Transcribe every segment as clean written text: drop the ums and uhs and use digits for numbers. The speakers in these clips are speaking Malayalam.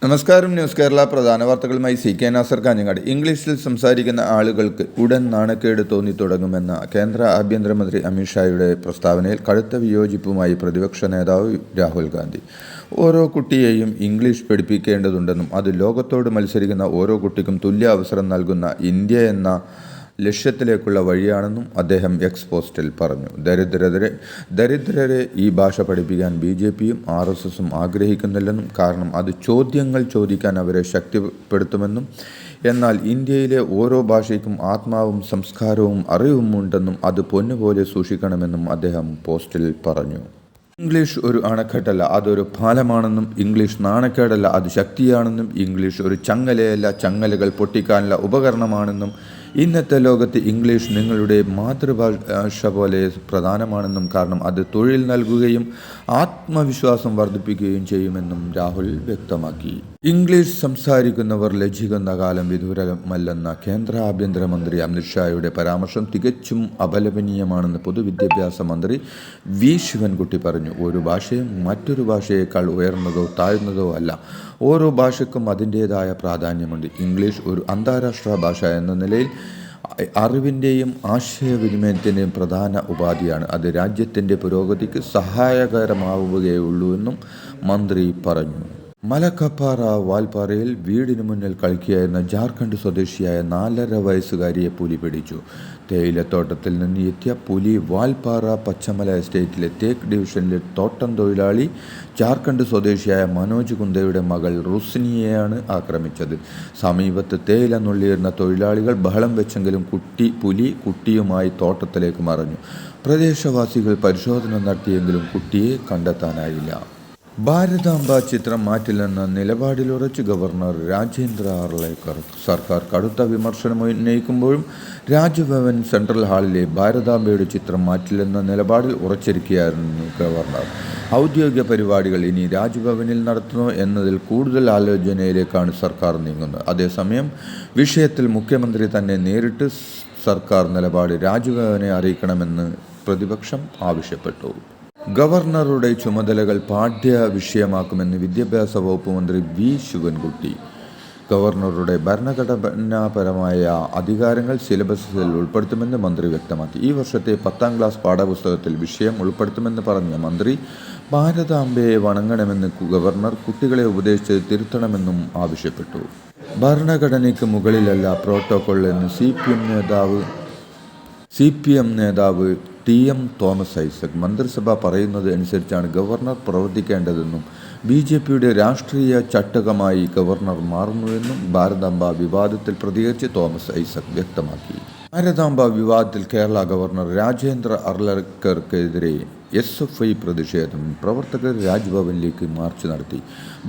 നമസ്കാരം. ന്യൂസ് കേരള പ്രധാന വാർത്തകളുമായി CK നാസർ കാഞ്ഞങ്ങാട്. ഇംഗ്ലീഷിൽ സംസാരിക്കുന്ന ആളുകൾക്ക് ഉടൻ നാണക്കേട് തോന്നിത്തുടങ്ങുമെന്ന കേന്ദ്ര ആഭ്യന്തരമന്ത്രി അമിത്ഷായുടെ പ്രസ്താവനയിൽ കടുത്ത വിയോജിപ്പുമായി പ്രതിപക്ഷ നേതാവ് രാഹുൽ ഗാന്ധി. ഓരോ കുട്ടിയെയും ഇംഗ്ലീഷ് പഠിപ്പിക്കേണ്ടതുണ്ടെന്നും അത് ലോകത്തോട് മത്സരിക്കുന്ന ഓരോ കുട്ടിക്കും തുല്യ അവസരം നൽകുന്ന ഇന്ത്യ എന്ന ലക്ഷ്യത്തിലേക്കുള്ള വഴിയാണെന്നും അദ്ദേഹം എക്സ് പോസ്റ്റിൽ പറഞ്ഞു. ദരിദ്രരെ ഈ ഭാഷ പഠിപ്പിക്കാൻ BJPയും RSSും ആഗ്രഹിക്കുന്നില്ലെന്നും, കാരണം അത് ചോദ്യങ്ങൾ ചോദിക്കാൻ അവരെ ശക്തിപ്പെടുത്തുമെന്നും, എന്നാൽ ഇന്ത്യയിലെ ഓരോ ഭാഷയ്ക്കും ആത്മാവും സംസ്കാരവും അറിവും ഉണ്ടെന്നും അത് പൊന്നുപോലെ സൂക്ഷിക്കണമെന്നും അദ്ദേഹം പോസ്റ്റിൽ പറഞ്ഞു. ഇംഗ്ലീഷ് ഒരു അണക്കെട്ടല്ല, അതൊരു പാലമാണെന്നും, ഇംഗ്ലീഷ് നാണക്കേടല്ല, അത് ശക്തിയാണെന്നും, ഇംഗ്ലീഷ് ഒരു ചങ്ങലയല്ല, ചങ്ങലകൾ പൊട്ടിക്കാനുള്ള ഉപകരണമാണെന്നും, ഇന്നത്തെ ലോകത്ത് ഇംഗ്ലീഷ് നിങ്ങളുടെ മാതൃഭാഷ പോലെ പ്രധാനമാണെന്നും, കാരണം അത് തൊഴിൽ നൽകുകയും ആത്മവിശ്വാസം വർദ്ധിപ്പിക്കുകയും ചെയ്യുമെന്നും രാഹുൽ വ്യക്തമാക്കി. ഇംഗ്ലീഷ് സംസാരിക്കുന്നവർ ലജ്ജിക്കുന്ന കാലം വിദൂരമല്ലെന്ന കേന്ദ്ര ആഭ്യന്തരമന്ത്രി അമിത്ഷായുടെ പരാമർശം തികച്ചും അപലപനീയമാണെന്ന് പൊതുവിദ്യാഭ്യാസ മന്ത്രി V. ശിവൻകുട്ടി പറഞ്ഞു. ഒരു ഭാഷയും മറ്റൊരു ഭാഷയേക്കാൾ ഉയർന്നതോ താഴ്ന്നതോ അല്ല. ഓരോ ഭാഷയ്ക്കും അതിൻ്റേതായ പ്രാധാന്യമുണ്ട്. ഇംഗ്ലീഷ് ഒരു അന്താരാഷ്ട്ര ഭാഷ എന്ന നിലയിൽ അറിവിൻ്റെയും ആശയവിനിമയത്തിൻ്റെയും പ്രധാന ഉപാധിയാണ്. അത് രാജ്യത്തിൻ്റെ പുരോഗതിക്ക് സഹായകരമാവുകയുള്ളൂ എന്നും മന്ത്രി പറഞ്ഞു. മലക്കപ്പാറ വാൽപ്പാറയിൽ വീടിന് മുന്നിൽ കളിക്കുകയായിരുന്ന ജാർഖണ്ഡ് സ്വദേശിയായ 4.5 വയസ്സുകാരിയെ പുലി പിടിച്ചു. തേയിലത്തോട്ടത്തിൽ നിന്ന് എത്തിയ പുലി വാൽപ്പാറ പച്ചമല എസ്റ്റേറ്റിലെ തേക്ക് ഡിവിഷനിലെ തോട്ടം തൊഴിലാളി ജാർഖണ്ഡ് സ്വദേശിയായ മനോജ് കുന്ദയുടെ മകൾ റുസ്നിയെയാണ് ആക്രമിച്ചത്. സമീപത്ത് തേയില നുള്ളിയിരുന്ന തൊഴിലാളികൾ ബഹളം വെച്ചെങ്കിലും പുലി കുട്ടിയുമായി തോട്ടത്തിലേക്ക് മറഞ്ഞു. പ്രദേശവാസികൾ പരിശോധന നടത്തിയെങ്കിലും കുട്ടിയെ കണ്ടെത്താനായില്ല. ഭാരതാംബ ചിത്രം മാറ്റില്ലെന്ന നിലപാടിലുറച്ച് ഗവർണർ രാജേന്ദ്ര അർലേക്കർ. സർക്കാർ കടുത്ത വിമർശനം ഉന്നയിക്കുമ്പോഴും രാജ്ഭവൻ സെൻട്രൽ ഹാളിലെ ഭാരതാംബയുടെ ചിത്രം മാറ്റില്ലെന്ന നിലപാടിൽ ഉറച്ചിരിക്കുകയായിരുന്നു ഗവർണർ. ഔദ്യോഗിക പരിപാടികൾ ഇനി രാജ്ഭവനിൽ നടത്തണോ എന്നതിൽ കൂടുതൽ ആലോചനയിലേക്കാണ് സർക്കാർ നീങ്ങുന്നത്. അതേസമയം വിഷയത്തിൽ മുഖ്യമന്ത്രി തന്നെ നേരിട്ട് സർക്കാർ നിലപാട് രാജ്ഭവനെ അറിയിക്കണമെന്ന് പ്രതിപക്ഷം ആവശ്യപ്പെട്ടു. ഗവർണറുടെ ചുമതലകൾ പാഠ്യ വിഷയമാക്കുമെന്ന് വിദ്യാഭ്യാസ വകുപ്പ് മന്ത്രി V. ശിവൻകുട്ടി. ഗവർണറുടെ ഭരണഘടനാപരമായ അധികാരങ്ങൾ സിലബസിൽ ഉൾപ്പെടുത്തുമെന്ന് മന്ത്രി വ്യക്തമാക്കി. ഈ വർഷത്തെ 10ാം ക്ലാസ് പാഠപുസ്തകത്തിൽ വിഷയം ഉൾപ്പെടുത്തുമെന്ന് പറഞ്ഞ മന്ത്രി ഭാരതാംബയെ വണങ്ങണമെന്ന് ഗവർണർ കുട്ടികളെ ഉപദേശിച്ച് തിരുത്തണമെന്നും ആവശ്യപ്പെട്ടു. ഭരണഘടനയ്ക്ക് മുകളിലല്ല പ്രോട്ടോകോൾ എന്ന് CPM നേതാവ് TM തോമസ് ഐസക്. മന്ത്രിസഭ പറയുന്നത് അനുസരിച്ചാണ് ഗവർണർ പ്രവർത്തിക്കേണ്ടതെന്നും BJPയുടെ രാഷ്ട്രീയ ചട്ടകമായി ഗവർണർ മാറുന്നുവെന്നും ഭാരതാംബ വിവാദത്തിൽ പ്രതികരിച്ച് തോമസ് ഐസക് വ്യക്തമാക്കി. ഭാരതാംബ വിവാദത്തിൽ കേരള ഗവർണർ രാജേന്ദ്ര അർലേക്കർക്കെതിരെ SFI പ്രതിഷേധം. പ്രവർത്തകർ രാജ്ഭവനിലേക്ക് മാർച്ച് നടത്തി.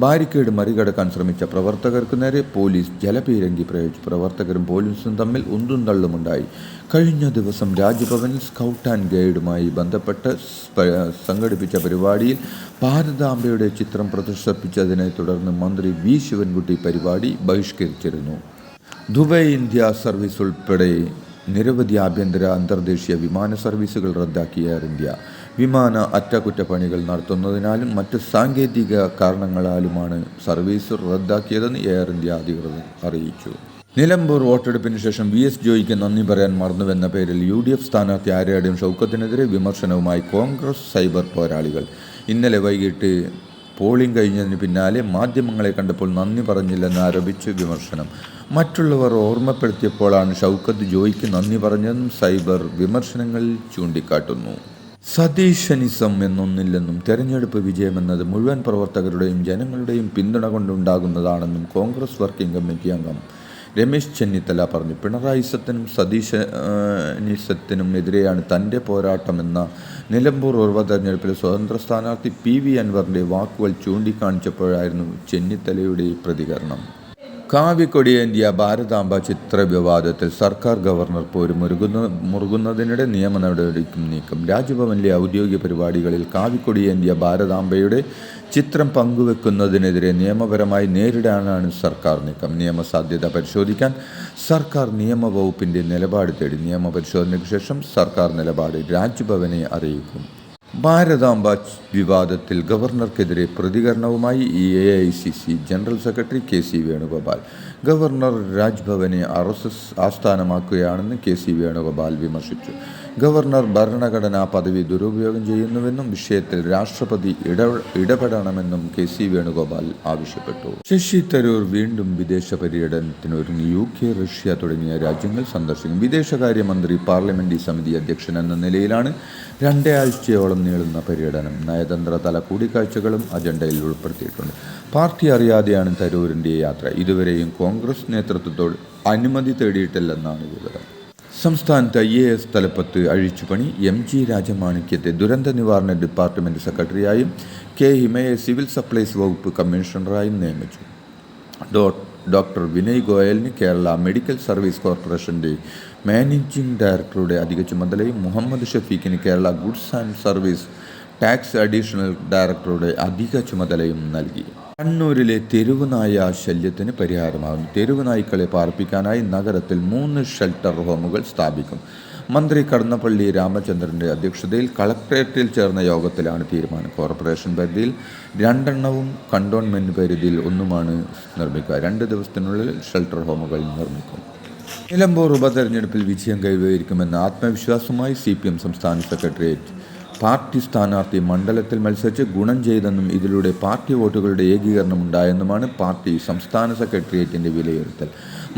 ബാരിക്കേഡ് മറികടക്കാൻ ശ്രമിച്ച പ്രവർത്തകർക്ക് നേരെ പോലീസ് ജലപീരങ്കി പ്രയോഗിച്ചു. പ്രവർത്തകരും പോലീസും തമ്മിൽ ഉന്തും തള്ളുമുണ്ടായി. കഴിഞ്ഞ ദിവസം രാജ്ഭവനിൽ സ്കൗട്ട് ആൻഡ് ഗൈഡുമായി ബന്ധപ്പെട്ട് സംഘടിപ്പിച്ച പരിപാടിയിൽ ഭാരതാംബയുടെ ചിത്രം പ്രദർശിപ്പിച്ചതിനെ തുടർന്ന് മന്ത്രി V. ശിവൻകുട്ടി പരിപാടി ബഹിഷ്കരിച്ചിരുന്നു. ദുബായ് ഇന്ത്യ സർവീസ് ഉൾപ്പെടെ നിരവധി ആഭ്യന്തര അന്തർദേശീയ വിമാന സർവീസുകൾ റദ്ദാക്കിയ എയർ ഇന്ത്യ വിമാന അറ്റകുറ്റപ്പണികൾ നടത്തുന്നതിനാലും മറ്റ് സാങ്കേതിക കാരണങ്ങളാലുമാണ് സർവീസ് റദ്ദാക്കിയതെന്ന് എയർ ഇന്ത്യ അധികൃതർ അറിയിച്ചു. നിലമ്പൂർ വോട്ടെടുപ്പിന് ശേഷം VS ജോയിക്ക് നന്ദി പറയാൻ മറന്നുവെന്ന പേരിൽ UDF സ്ഥാനാർത്ഥി ആര്യാടൻ ഷൗക്കത്തിനെതിരെ വിമർശനവുമായി കോൺഗ്രസ് സൈബർ പോരാളികൾ. ഇന്നലെ വൈകിട്ട് പോളിംഗ് കഴിഞ്ഞതിന് പിന്നാലെ മാധ്യമങ്ങളെ കണ്ടപ്പോൾ നന്ദി പറഞ്ഞില്ലെന്ന് ആരോപിച്ച് വിമർശനം. മറ്റുള്ളവർ ഓർമ്മപ്പെടുത്തിയപ്പോഴാണ് ഷൗക്കത്ത് ജോയിക്ക് നന്ദി പറഞ്ഞതെന്നും സൈബർ വിമർശനങ്ങളിൽ ചൂണ്ടിക്കാട്ടുന്നു. സതീശനിസം എന്നൊന്നില്ലെന്നും തെരഞ്ഞെടുപ്പ് വിജയമെന്നത് മുഴുവൻ പ്രവർത്തകരുടെയും ജനങ്ങളുടെയും പിന്തുണ കൊണ്ടുണ്ടാകുന്നതാണെന്നും കോൺഗ്രസ് വർക്കിംഗ് കമ്മിറ്റി അംഗം രമേശ് ചെന്നിത്തല പറഞ്ഞു. പിണറായിസത്തിനും സതീശനിസത്തിനും എതിരെയാണ് തൻ്റെ പോരാട്ടമെന്ന നിലമ്പൂർ ഉപതെരഞ്ഞെടുപ്പിലെ സ്വതന്ത്ര സ്ഥാനാർത്ഥി PV അൻവറിൻ്റെ വാക്കുകൾ ചൂണ്ടിക്കാണിച്ചപ്പോഴായിരുന്നു ചെന്നിത്തലയുടെ പ്രതികരണം. കാവിക്കൊടിയേന്ത്യ ഭാരതാംബ ചിത്ര വിവാദത്തിൽ സർക്കാർ ഗവർണർ പോര് മുറുകുന്നതിനിടെ നിയമ നടപടിക്കും നീക്കം. രാജ്ഭവനിലെ ഔദ്യോഗിക പരിപാടികളിൽ കാവിക്കൊടിയേന്ത്യ ഭാരതാംബയുടെ ചിത്രം പങ്കുവെക്കുന്നതിനെതിരെ നിയമപരമായി നേരിടാനാണ് സർക്കാർ നീക്കം. നിയമസാധ്യത പരിശോധിക്കാൻ സർക്കാർ നിയമവകുപ്പിൻ്റെ നിലപാട് തേടി. നിയമപരിശോധനയ്ക്ക് ശേഷം സർക്കാർ നിലപാട് രാജ്ഭവനെ അറിയിക്കും. ഭാരതാംബ വിവാദത്തിൽ ഗവർണർക്കെതിരെ പ്രതികരണവുമായി AICC general secretary KC Venugopal. Governor രാജ്ഭവനെ RSS ആസ്ഥാനമാക്കുകയാണെന്ന് KC വേണുഗോപാൽ വിമർശിച്ചു. ഗവർണർ ഭരണഘടനാ പദവി ദുരുപയോഗം ചെയ്യുന്നുവെന്നും വിഷയത്തിൽ രാഷ്ട്രപതി ഇടപെടണമെന്നും KC വേണുഗോപാൽ ആവശ്യപ്പെട്ടു. ശശി തരൂർ വീണ്ടും വിദേശ പര്യടനത്തിനൊരുങ്ങി. UK, റഷ്യ തുടങ്ങിയ രാജ്യങ്ങൾ സന്ദർശിക്കും. വിദേശകാര്യമന്ത്രി പാർലമെന്ററി സമിതി അധ്യക്ഷൻ എന്ന നിലയിലാണ് 2 ആഴ്ചയോളം നീളുന്ന പര്യടനം. നയതന്ത്രതല കൂടിക്കാഴ്ചകളും അജണ്ടയിൽ ഉൾപ്പെടുത്തിയിട്ടുണ്ട്. പാർട്ടി അറിയാതെയാണ് തരൂരിൻ്റെ യാത്ര. ഇതുവരെയും കോൺഗ്രസ് നേതൃത്വത്തോട് അനുമതി തേടിയിട്ടില്ലെന്നാണ് വിവരം. സംസ്ഥാനത്ത് IAS തലപ്പത്ത് അഴിച്ചുപണി. MG രാജമാണിക്യത്തെ ദുരന്ത നിവാരണ ഡിപ്പാർട്ട്മെൻറ്റ് സെക്രട്ടറിയായും K ഹിമയെ സിവിൽ സപ്ലൈസ് വകുപ്പ് കമ്മീഷണറായും നിയമിച്ചു. ഡോക്ടർ വിനയ് ഗോയലിന് കേരള മെഡിക്കൽ സർവീസ് കോർപ്പറേഷൻ്റെ മാനേജിംഗ് ഡയറക്ടറുടെ അധിക ചുമതലയും മുഹമ്മദ് ഷഫീഖിന് Kerala goods and service tax additional ഡയറക്ടറുടെ അധിക ചുമതലയും നൽകി. കണ്ണൂരിലെ തെരുവുനായ ശല്യത്തിന് പരിഹാരമാകും. തെരുവുനായ്ക്കളെ പാർപ്പിക്കാനായി നഗരത്തിൽ 3 ഷെൽട്ടർ ഹോമുകൾ സ്ഥാപിക്കും. മന്ത്രി കടന്നപ്പള്ളി രാമചന്ദ്രൻ്റെ അധ്യക്ഷതയിൽ കളക്ട്രേറ്റിൽ ചേർന്ന യോഗത്തിലാണ് തീരുമാനം. കോർപ്പറേഷൻ പരിധിയിൽ 2 എണ്ണവും കണ്ടോൺമെൻറ് പരിധിയിൽ 1 നിർമ്മിക്കുക. 2 ദിവസത്തിനുള്ളിൽ ഷെൽട്ടർ ഹോമുകൾ നിർമ്മിക്കും. നിലമ്പൂർ ഉപതെരഞ്ഞെടുപ്പിൽ വിജയം കൈവരിക്കുമെന്ന ആത്മവിശ്വാസവുമായി CPM സംസ്ഥാന സെക്രട്ടേറിയറ്റ്. പാർട്ടി സ്ഥാനാർത്ഥി മണ്ഡലത്തിൽ മത്സരിച്ച് ഗുണം ചെയ്തെന്നും ഇതിലൂടെ പാർട്ടി വോട്ടുകളുടെ ഏകീകരണം ഉണ്ടായെന്നുമാണ് പാർട്ടി സംസ്ഥാന സെക്രട്ടേറിയറ്റിൻ്റെ വിലയിരുത്തൽ.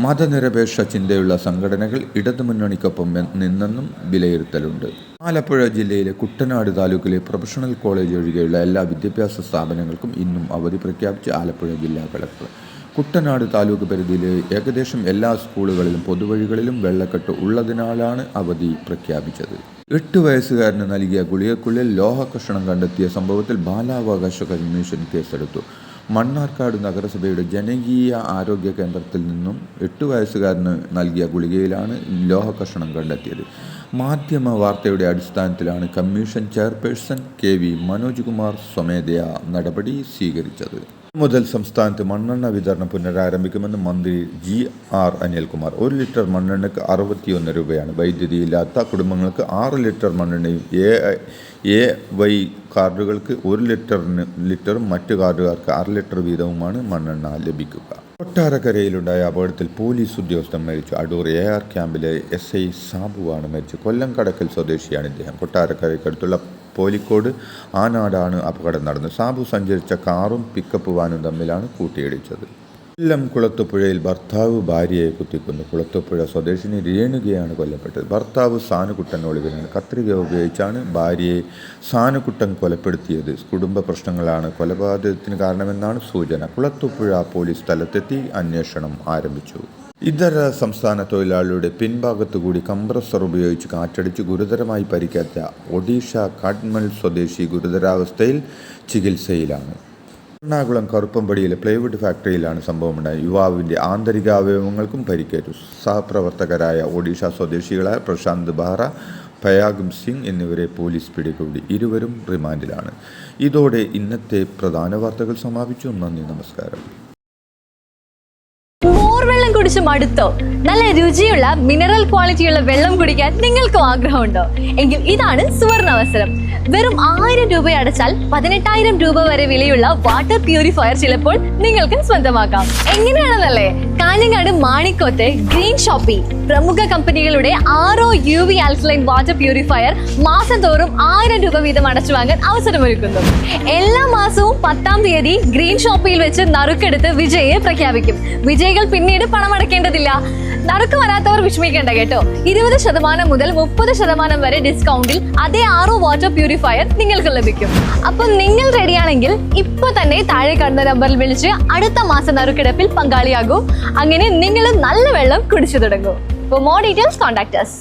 മതനിരപേക്ഷ ചിന്തയുള്ള സംഘടനകൾ ഇടതുമുന്നണിക്കൊപ്പം നിന്നെന്നും വിലയിരുത്തലുണ്ട്. ആലപ്പുഴ ജില്ലയിലെ കുട്ടനാട് താലൂക്കിലെ പ്രൊഫഷണൽ കോളേജ് ഒഴികെയുള്ള എല്ലാ വിദ്യാഭ്യാസ സ്ഥാപനങ്ങൾക്കും ഇന്നും അവധി പ്രഖ്യാപിച്ച് ആലപ്പുഴ ജില്ലാ കളക്ടർ. കുട്ടനാട് താലൂക്ക് പരിധിയിലെ ഏകദേശം എല്ലാ സ്കൂളുകളിലും പൊതുവഴികളിലും വെള്ളക്കെട്ട് ഉള്ളതിനാലാണ് അവധി പ്രഖ്യാപിച്ചത്. 8 വയസ്സുകാരന് നൽകിയ ഗുളികക്കുള്ളിൽ ലോഹകഷണം കണ്ടെത്തിയ സംഭവത്തിൽ ബാലാവകാശ കമ്മീഷൻ കേസെടുത്തു. മണ്ണാർക്കാട് നഗരസഭയുടെ ജനകീയ ആരോഗ്യ കേന്ദ്രത്തിൽ നിന്നും 8 വയസ്സുകാരന് നൽകിയ ഗുളികയിലാണ് ലോഹകഷണം കണ്ടെത്തിയത്. മാധ്യമ വാർത്തയുടെ അടിസ്ഥാനത്തിലാണ് commission chairperson KV Manoj Kumar സ്വമേധയാ നടപടി സ്വീകരിച്ചത്. മുതൽ സംസ്ഥാനത്ത് മണ്ണെണ്ണ വിതരണം പുനരാരംഭിക്കുമെന്ന് മന്ത്രി GR അനിൽകുമാർ. 1 ലിറ്റർ മണ്ണെണ്ണയ്ക്ക് 61 രൂപയാണ്. വൈദ്യുതിയില്ലാത്ത കുടുംബങ്ങൾക്ക് 6 ലിറ്റർ മണ്ണെണ്ണയും AY കാർഡുകൾക്ക് 1 ലിറ്ററും മറ്റു കാർഡുകാർക്ക് 6 ലിറ്റർ വീതവുമാണ് മണ്ണെണ്ണ ലഭിക്കുക. കൊട്ടാരക്കരയിലുണ്ടായ അപകടത്തിൽ പോലീസ് ഉദ്യോഗസ്ഥൻ മരിച്ചു. അടൂർ AR ക്യാമ്പിലെ SI സാബുവാണ് മരിച്ചത്. കൊല്ലം കടക്കൽ സ്വദേശിയാണ് ഇദ്ദേഹം. കൊട്ടാരക്കരയ്ക്കടുത്തുള്ള പോലിക്കോട് ആനാടാണ് അപകടം നടന്നത്. സാബു സഞ്ചരിച്ച കാറും പിക്കപ്പ് വാനും തമ്മിലാണ് കൂട്ടിയിടിച്ചത്. കൊല്ലം കുളത്തുപുഴയിൽ ഭർത്താവ് ഭാര്യയെ കുത്തിക്കൊന്നു. കുളത്തുപുഴ സ്വദേശിനി രേണുകയാണ് കൊല്ലപ്പെട്ടത്. ഭർത്താവ് സാനുകുട്ടൻ ഒളിവിലാണ്. കത്രിക ഉപയോഗിച്ചാണ് ഭാര്യയെ സാനുകുട്ടൻ കൊലപ്പെടുത്തിയത്. കുടുംബ പ്രശ്നങ്ങളാണ് കൊലപാതകത്തിന് കാരണമെന്നാണ് സൂചന. കുളത്തുപുഴ പോലീസ് സ്ഥലത്തെത്തി അന്വേഷണം ആരംഭിച്ചു. ഇതര സംസ്ഥാന തൊഴിലാളിയുടെ പിൻഭാഗത്തുകൂടി കംപ്രസർ ഉപയോഗിച്ച് കാറ്റടിച്ച് ഗുരുതരമായി പരിക്കേറ്റ ഒഡീഷ കാട്മൽ സ്വദേശി ഗുരുതരാവസ്ഥയിൽ ചികിത്സയിലാണ്. എറണാകുളം കറുപ്പമ്പടിയിലെ പ്ലൈവുഡ് ഫാക്ടറിയിലാണ് സംഭവമുണ്ടായത്. യുവാവിൻ്റെ ആന്തരികാവയവങ്ങൾക്കും പരിക്കേറ്റു. സഹപ്രവർത്തകരായ ഒഡീഷ സ്വദേശികളായ പ്രശാന്ത് ബെഹ്റ, പയാഗം സിംഗ് എന്നിവരെ പോലീസ് പിടികൂടി. ഇരുവരും റിമാൻഡിലാണ്. ഇതോടെ ഇന്നത്തെ പ്രധാന വാർത്തകൾ സമാപിച്ചു. നന്ദി, നമസ്കാരം. വെള്ളം കുടിച്ച് മടുത്തോ? നല്ല രുചിയുള്ള മിനറൽ ക്വാളിറ്റിയുള്ള വെള്ളം കുടിക്കാൻ നിങ്ങൾക്കും ആഗ്രഹമുണ്ടോ? എങ്കിൽ ഇതാണ് സുവർണാവസരം. വെറും 1000 രൂപ അടച്ചാൽ 18,000 രൂപ വരെ വിലയുള്ള വാട്ടർ പ്യൂരിഫയർ ചിലപ്പോൾ നിങ്ങൾക്ക് സ്വന്തമാക്കാം. എങ്ങനെയാണെന്നല്ലേ? കാഞ്ഞങ്ങാട് മാണിക്കോത്ത് ഗ്രീൻ ഷോപ്പിൽ പ്രമുഖ കമ്പനികളുടെ RO UV alkaline water purifier മാസം തോറും 1000 രൂപ വീതം അടച്ചു വാങ്ങാൻ അവസരമൊരുക്കുന്നു. എല്ലാ മാസവും 10-ാം തീയതി ഗ്രീൻ ഷോപ്പിൽ വെച്ച് നറുക്കെടുത്ത് വിജയിയെ പ്രഖ്യാപിക്കും. വിജയികൾ പിന്നീട് പണം അടയ്ക്കേണ്ടതില്ല. നറുക്ക് വരാത്തവർ വിഷമിക്കേണ്ട കേട്ടോ. 20% മുതൽ 30% വരെ ഡിസ്കൗണ്ടിൽ അതേ RO വാട്ടർ പ്യൂരിഫയർ നിങ്ങൾക്ക് ലഭിക്കും. അപ്പൊ നിങ്ങൾ റെഡിയാണെങ്കിൽ ഇപ്പൊ തന്നെ താഴെ കാണുന്ന നമ്പറിൽ വിളിച്ച് അടുത്ത മാസം നറുക്കെടുപ്പിൽ പങ്കാളിയാകൂ. അങ്ങനെ നിങ്ങൾ നല്ല വെള്ളം കുടിച്ചു തുടങ്ങൂ. For more details, contact us.